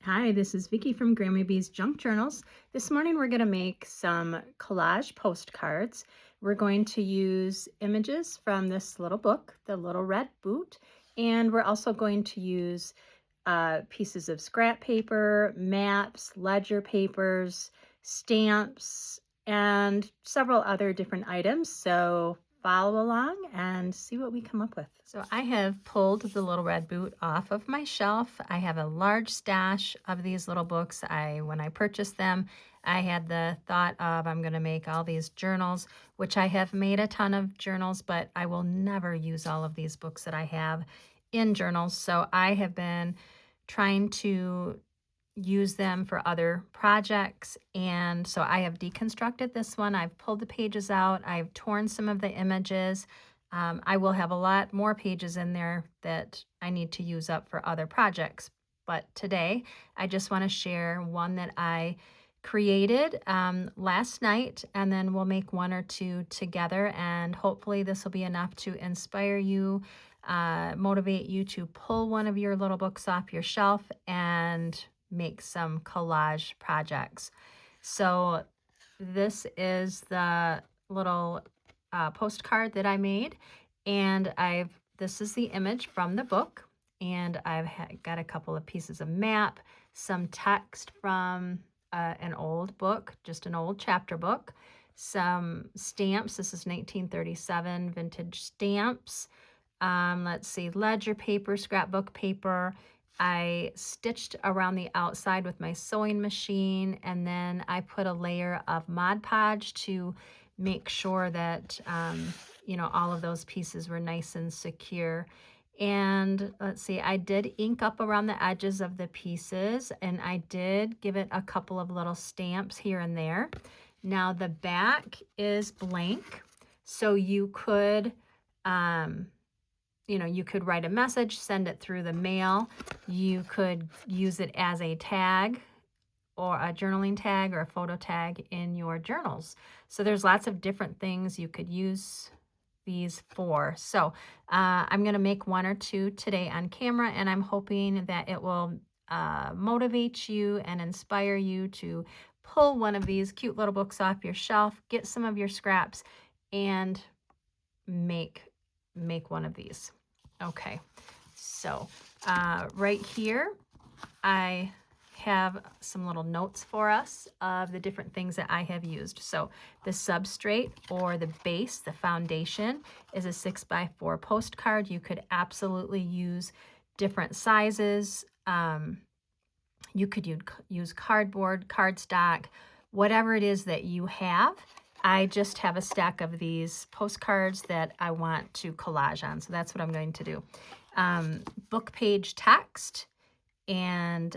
Hi, this is Vicki from Grandma Bee's Junk Journals. This morning we're going to make some collage postcards. We're going to use images from this little book, The Little Red Boot, and we're also going to use pieces of scrap paper, maps, ledger papers, stamps, and several other different items. So follow along and see what we come up with. So I have pulled the Little Red Boot off of my shelf. I have a large stash of these little books. When I purchased them, I had the thought of I'm going to make all these journals, which I have made a ton of journals, but I will never use all of these books that I have in journals. So I have been trying to use them for other projects. And so I have deconstructed this one. I've pulled the pages out. I've torn some of the images. I will have a lot more pages in there that I need to use up for other projects. But today, I just want to share one that I created last night, and then we'll make one or two together. And hopefully this will be enough to inspire you, motivate you to pull one of your little books off your shelf and make some collage projects. So this is the little postcard that I made, and this is the image from the book, and I've got a couple of pieces of map, some text from an old book, just an old chapter book, some stamps. This is 1937 vintage stamps. Let's see, ledger paper, scrapbook paper. I stitched around the outside with my sewing machine, and then I put a layer of Mod Podge to make sure that, all of those pieces were nice and secure. And let's see, I did ink up around the edges of the pieces, and I did give it a couple of little stamps here and there. Now the back is blank, so you could, you could write a message, send it through the mail. You could use it as a tag or a journaling tag or a photo tag in your journals. So there's lots of different things you could use these for. So I'm going to make one or two today on camera, and I'm hoping that it will motivate you and inspire you to pull one of these cute little books off your shelf, get some of your scraps, and make one of these. Okay, so right here I have some little notes for us of the different things that I have used. So the substrate, or the base, the foundation, is a 6x4 postcard. You could absolutely use different sizes. You could use cardboard, cardstock, whatever it is that you have. I just have a stack of these postcards that I want to collage on, so that's what I'm going to do. Book page text and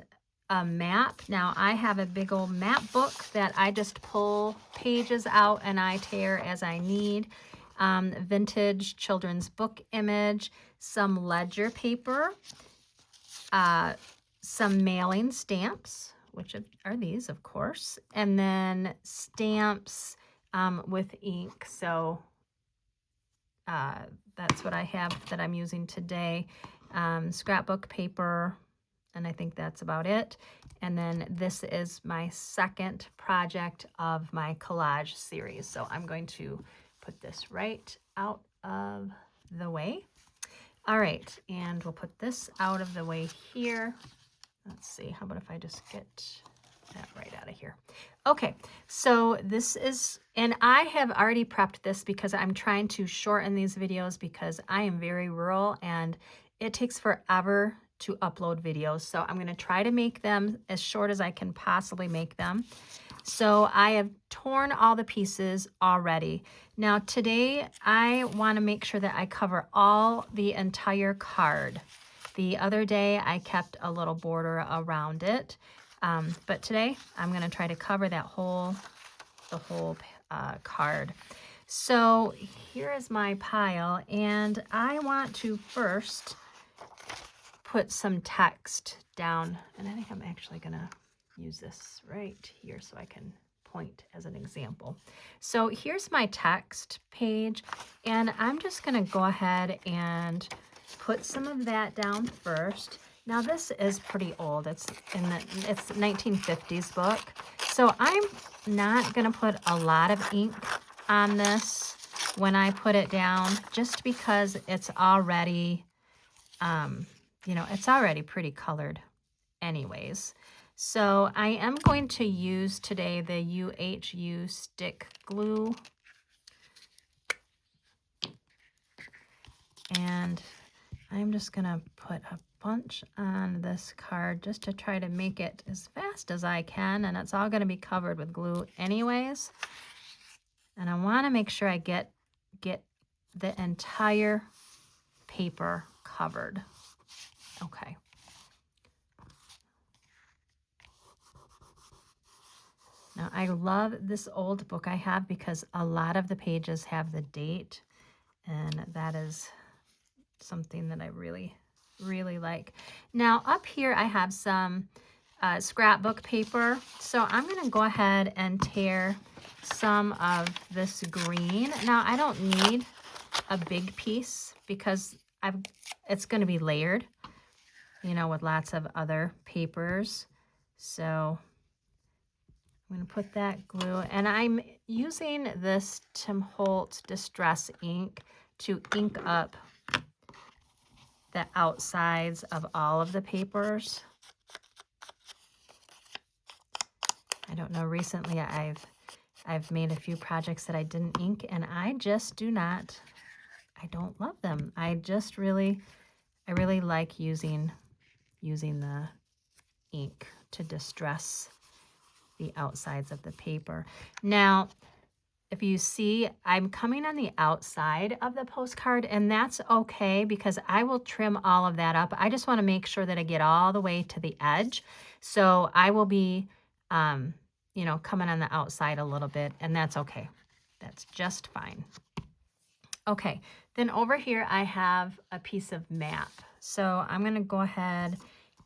a map. Now I have a big old map book that I just pull pages out and I tear as I need. Vintage children's book image, some ledger paper, some mailing stamps, which are these, of course, and then stamps with ink. So that's what I have that I'm using today. Scrapbook paper, and I think that's about it. And then this is my second project of my collage series. So I'm going to put this right out of the way. All right, and we'll put this out of the way here. Let's see, how about if I just get that right out of here. Okay, so this is, and I have already prepped this because I'm trying to shorten these videos because I am very rural and it takes forever to upload videos. So I'm going to try to make them as short as I can possibly make them. So I have torn all the pieces already. Now today I want to make sure that I cover the entire card. The other day I kept a little border around it, but today I'm going to try to cover the whole card. So here is my pile, and I want to first put some text down, and I think I'm actually going to use this right here so I can point as an example. So here's my text page, and I'm just going to go ahead and put some of that down first. Now this is pretty old. It's 1950s book. So I'm not gonna put a lot of ink on this when I put it down, just because it's already, it's already pretty colored anyways. So I am going to use today the UHU stick glue. And I'm just gonna put a bunch on this card just to try to make it as fast as I can, and it's all gonna be covered with glue anyways. And I wanna make sure I get the entire paper covered. Okay. Now I love this old book I have because a lot of the pages have the date, and that is something that I really like. Now up here I have some scrapbook paper, so I'm going to go ahead and tear some of this green. Now I don't need a big piece because it's going to be layered, with lots of other papers. So I'm going to put that glue, and I'm using this Tim Holtz Distress ink to ink up the outsides of all of the papers. I don't know, recently I've made a few projects that I didn't ink, and I just I don't love them. I really like using the ink to distress the outsides of the paper. Now, if you see, I'm coming on the outside of the postcard, and that's okay because I will trim all of that up. I just want to make sure that I get all the way to the edge. So I will be, coming on the outside a little bit, and that's okay. That's just fine. Okay, then over here I have a piece of map. So I'm going to go ahead,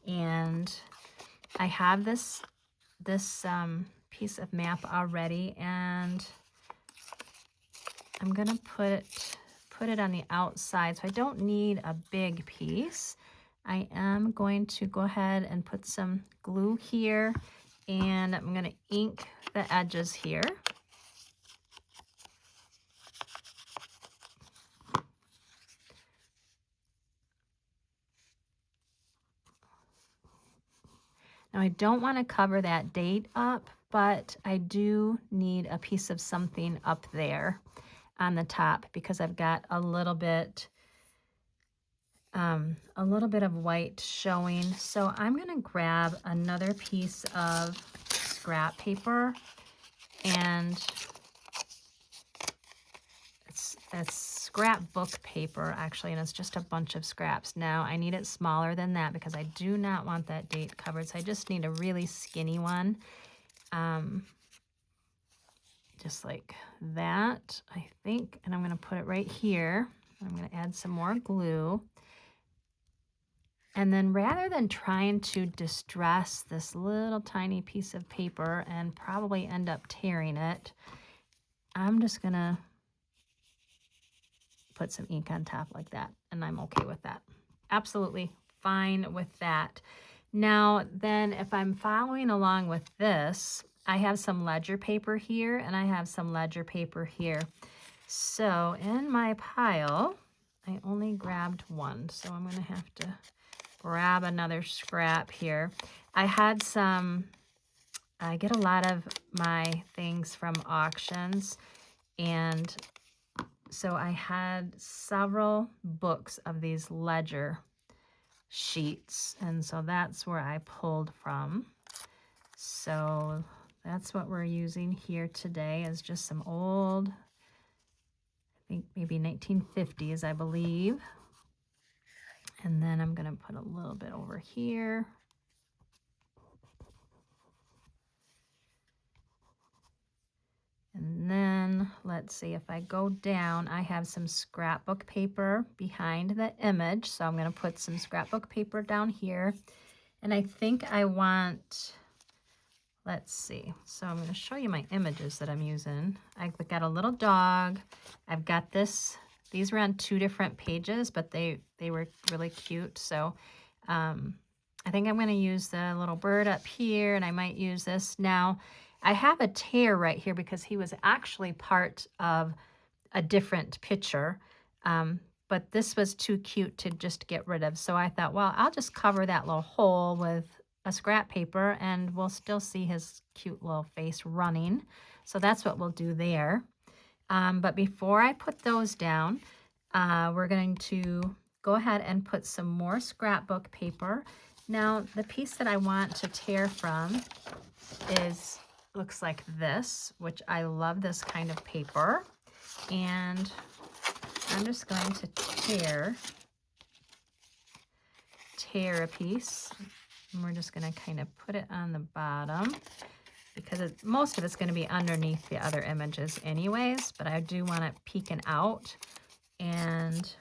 and I have this piece of map already, and I'm gonna put it on the outside, so I don't need a big piece. I am going to go ahead and put some glue here, and I'm gonna ink the edges here. Now I don't want to cover that date up, but I do need a piece of something up there on the top because I've got a little bit of white showing. So I'm going to grab another piece of scrap paper, and it's scrapbook paper actually, and it's just a bunch of scraps. Now I need it smaller than that because I do not want that date covered. So I just need a really skinny one. Just like that, I think. And I'm going to put it right here. I'm going to add some more glue. And then rather than trying to distress this little tiny piece of paper and probably end up tearing it, I'm just going to put some ink on top like that. And I'm okay with that. Absolutely fine with that. Now, then if I'm following along with this, I have some ledger paper here, and I have some ledger paper here. So in my pile, I only grabbed one, so I'm going to have to grab another scrap here. I get a lot of my things from auctions, and so I had several books of these ledger sheets, and so that's where I pulled from. So that's what we're using here today, is just some old, I think maybe 1950s, I believe. And then I'm going to put a little bit over here. And then let's see, if I go down, I have some scrapbook paper behind the image. So I'm going to put some scrapbook paper down here. And I think I want, let's see. So I'm going to show you my images that I'm using. I've got a little dog. I've got this. These were on 2 different pages, but they were really cute. So I think I'm going to use the little bird up here, and I might use this. Now, I have a tear right here because he was actually part of a different picture, but this was too cute to just get rid of. So I thought, well, I'll just cover that little hole with a scrap paper, and we'll still see his cute little face running. So that's what we'll do there. But before I put those down, we're going to go ahead and put some more scrapbook paper. Now, the piece that I want to tear from looks like this, which I love this kind of paper. And I'm just going to tear a piece. And we're just going to kind of put it on the bottom because most of it's going to be underneath the other images anyways, but I do want it peeking out. And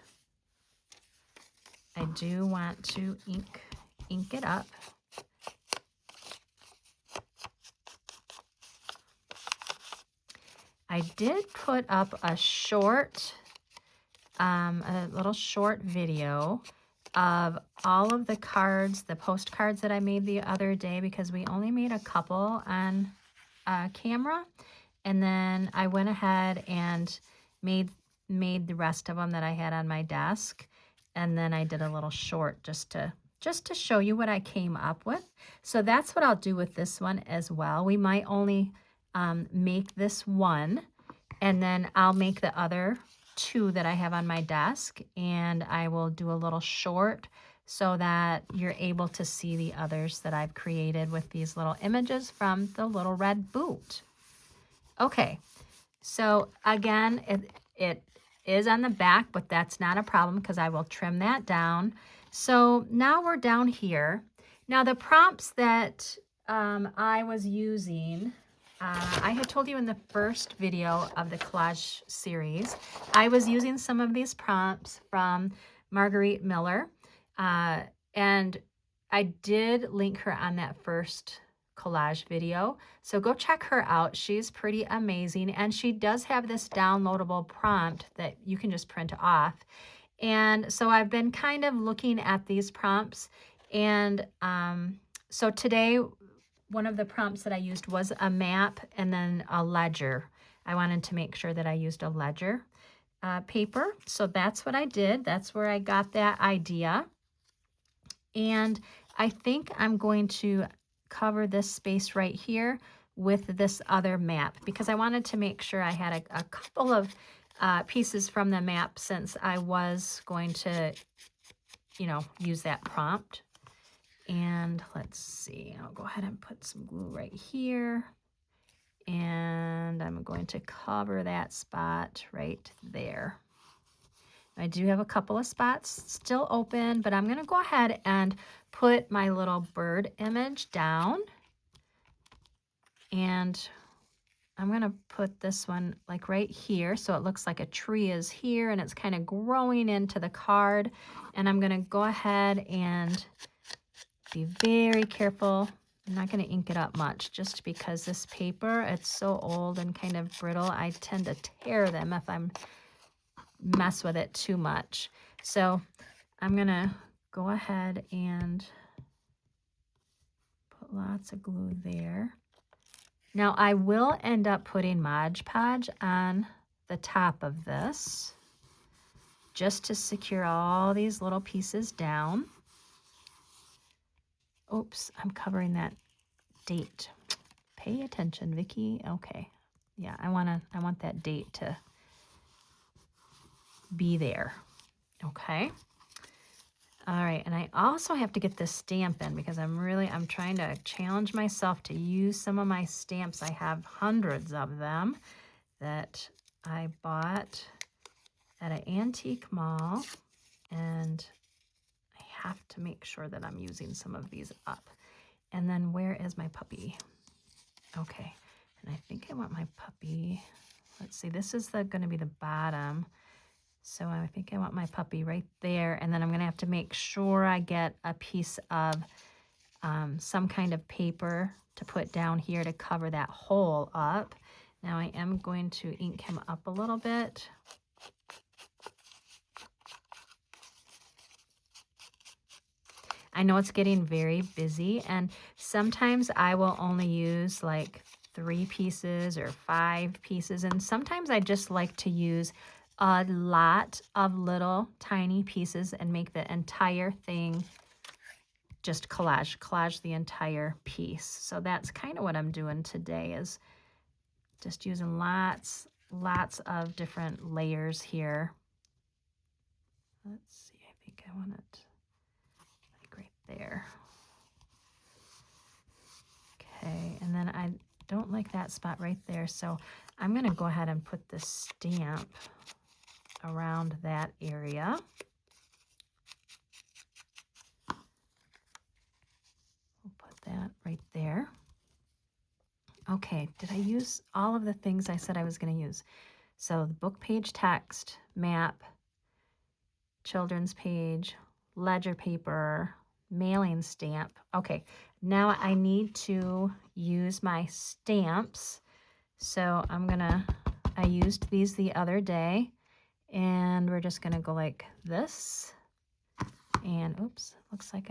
I do want to ink it up. I did put up a little short video of all of the cards, the postcards that I made the other day, because we only made a couple on camera. And then I went ahead and made the rest of them that I had on my desk. And then I did a little short just to show you what I came up with. So that's what I'll do with this one as well. We might only make this one, and then I'll make the other two that I have on my desk, and I will do a little short so that you're able to see the others that I've created with these little images from the little red boot. Okay, so again, it is on the back, but that's not a problem because I will trim that down. So now we're down here. Now the prompts that I was using, I had told you in the first video of the collage series, I was using some of these prompts from Marguerite Miller, and I did link her on that first collage video. So go check her out. She's pretty amazing, and she does have this downloadable prompt that you can just print off. And so I've been kind of looking at these prompts, and so today one of the prompts that I used was a map and then a ledger. I wanted to make sure that I used a ledger paper. So that's what I did. That's where I got that idea. And I think I'm going to cover this space right here with this other map because I wanted to make sure I had a couple of pieces from the map since I was going to, use that prompt. And let's see, I'll go ahead and put some glue right here. And I'm going to cover that spot right there. I do have a couple of spots still open, but I'm going to go ahead and put my little bird image down. And I'm going to put this one like right here so it looks like a tree is here and it's kind of growing into the card. And I'm going to go ahead and be very careful. I'm not going to ink it up much just because this paper, it's so old and kind of brittle. I tend to tear them if I'm mess with it too much. So I'm going to go ahead and put lots of glue there. Now I will end up putting Mod Podge on the top of this just to secure all these little pieces down. Oops, I'm covering that date. Pay attention, Vicki. Okay. Yeah, I want that date to be there. Okay. All right, and I also have to get this stamp in because I'm trying to challenge myself to use some of my stamps. I have hundreds of them that I bought at an antique mall, and I have to make sure that I'm using some of these up. And then where is my puppy? Okay, and I think I want my puppy, let's see, this is going to be the bottom. So I think I want my puppy right there. And then I'm going to have to make sure I get a piece of some kind of paper to put down here to cover that hole up. Now I am going to ink him up a little bit. I know it's getting very busy, and sometimes I will only use like 3 pieces or 5 pieces, and sometimes I just like to use a lot of little tiny pieces and make the entire thing just collage the entire piece. So that's kind of what I'm doing today, is just using lots of different layers here. Let's see, I think I want it like right there. Okay, and then I don't like that spot right there, so I'm gonna go ahead and put the stamp around that area. We'll put that right there. Okay, did I use all of the things I said I was gonna use? So the book page text, map, children's page, ledger paper, mailing stamp. Okay, now I need to use my stamps. So I used these the other day, and we're just gonna go like this. And oops, looks like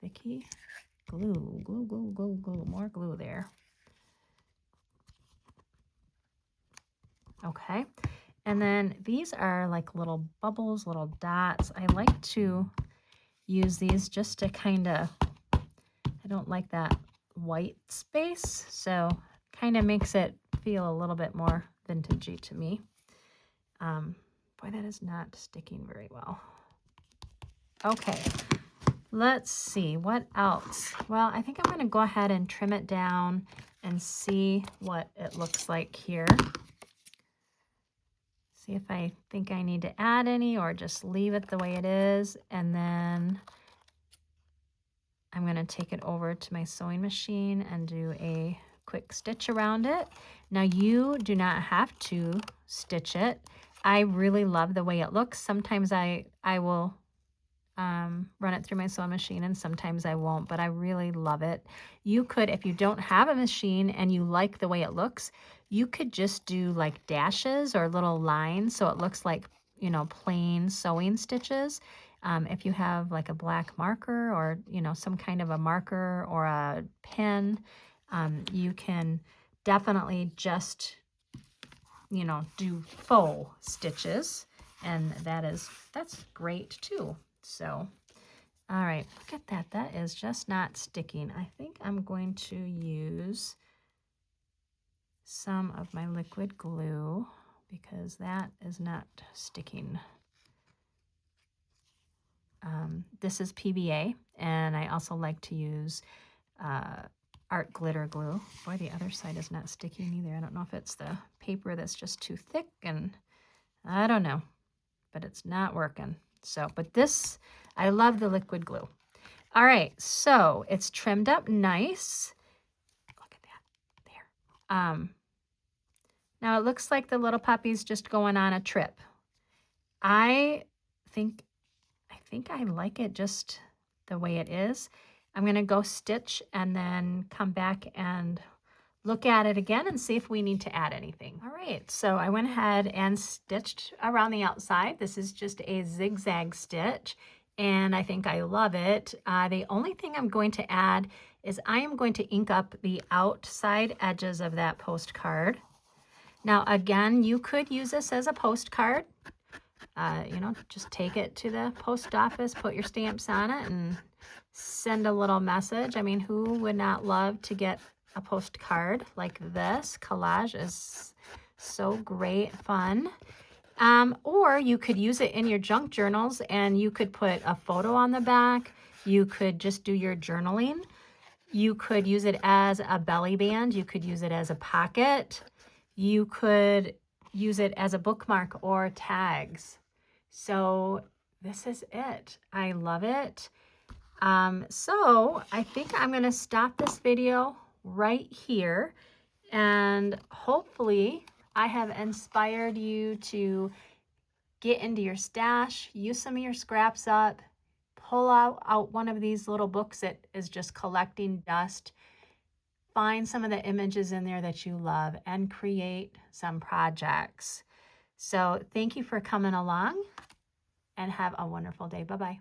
Vicky, glue, more glue there. Okay, and then these are like little bubbles, little dots. I like to use these just to kind of, I don't like that white space, so kind of makes it feel a little bit more vintagey to me. Boy, that is not sticking very well. Okay, let's see, what else? Well, I think I'm going to go ahead and trim it down and see what it looks like here. See if I think I need to add any or just leave it the way it is. And then I'm going to take it over to my sewing machine and do a quick stitch around it. Now you do not have to stitch it. I really love the way it looks. Sometimes I will run it through my sewing machine, and sometimes I won't, but I really love it. You could, if you don't have a machine and you like the way it looks, you could just do like dashes or little lines so it looks like, you know, plain sewing stitches. If you have like a black marker or, you know, some kind of a marker or a pen, you can definitely just, you know, do faux stitches, and that's great too. So, all right, look at that. That is just not sticking. I think I'm going to use some of my liquid glue because that is not sticking. This is PVA, and I also like to use art glitter glue. Boy, the other side is not sticking either. I don't know if it's the paper that's just too thick, and I don't know, but it's not working. So, but this, I love the liquid glue. All right, so it's trimmed up nice. Look at that, there. Now it looks like the little puppy's just going on a trip. I think I like it just the way it is. I'm gonna go stitch and then come back and look at it again and see if we need to add anything. All right, so I went ahead and stitched around the outside. This is just a zigzag stitch, and I think I love it. The only thing I'm going to add is I am going to ink up the outside edges of that postcard. Now, again, you could use this as a postcard. You know, just take it to the post office, put your stamps on it, and send a little message. I mean, who would not love to get a postcard like this? Collage is so great fun. Or you could use it in your junk journals, and you could put a photo on the back. You could just do your journaling. You could use it as a belly band. You could use it as a pocket. You could use it as a bookmark or tags. So this is it. I love it. So I think I'm going to stop this video right here, and hopefully I have inspired you to get into your stash, use some of your scraps up, pull out one of these little books that is just collecting dust, find some of the images in there that you love, and create some projects. So thank you for coming along, and have a wonderful day. Bye-bye.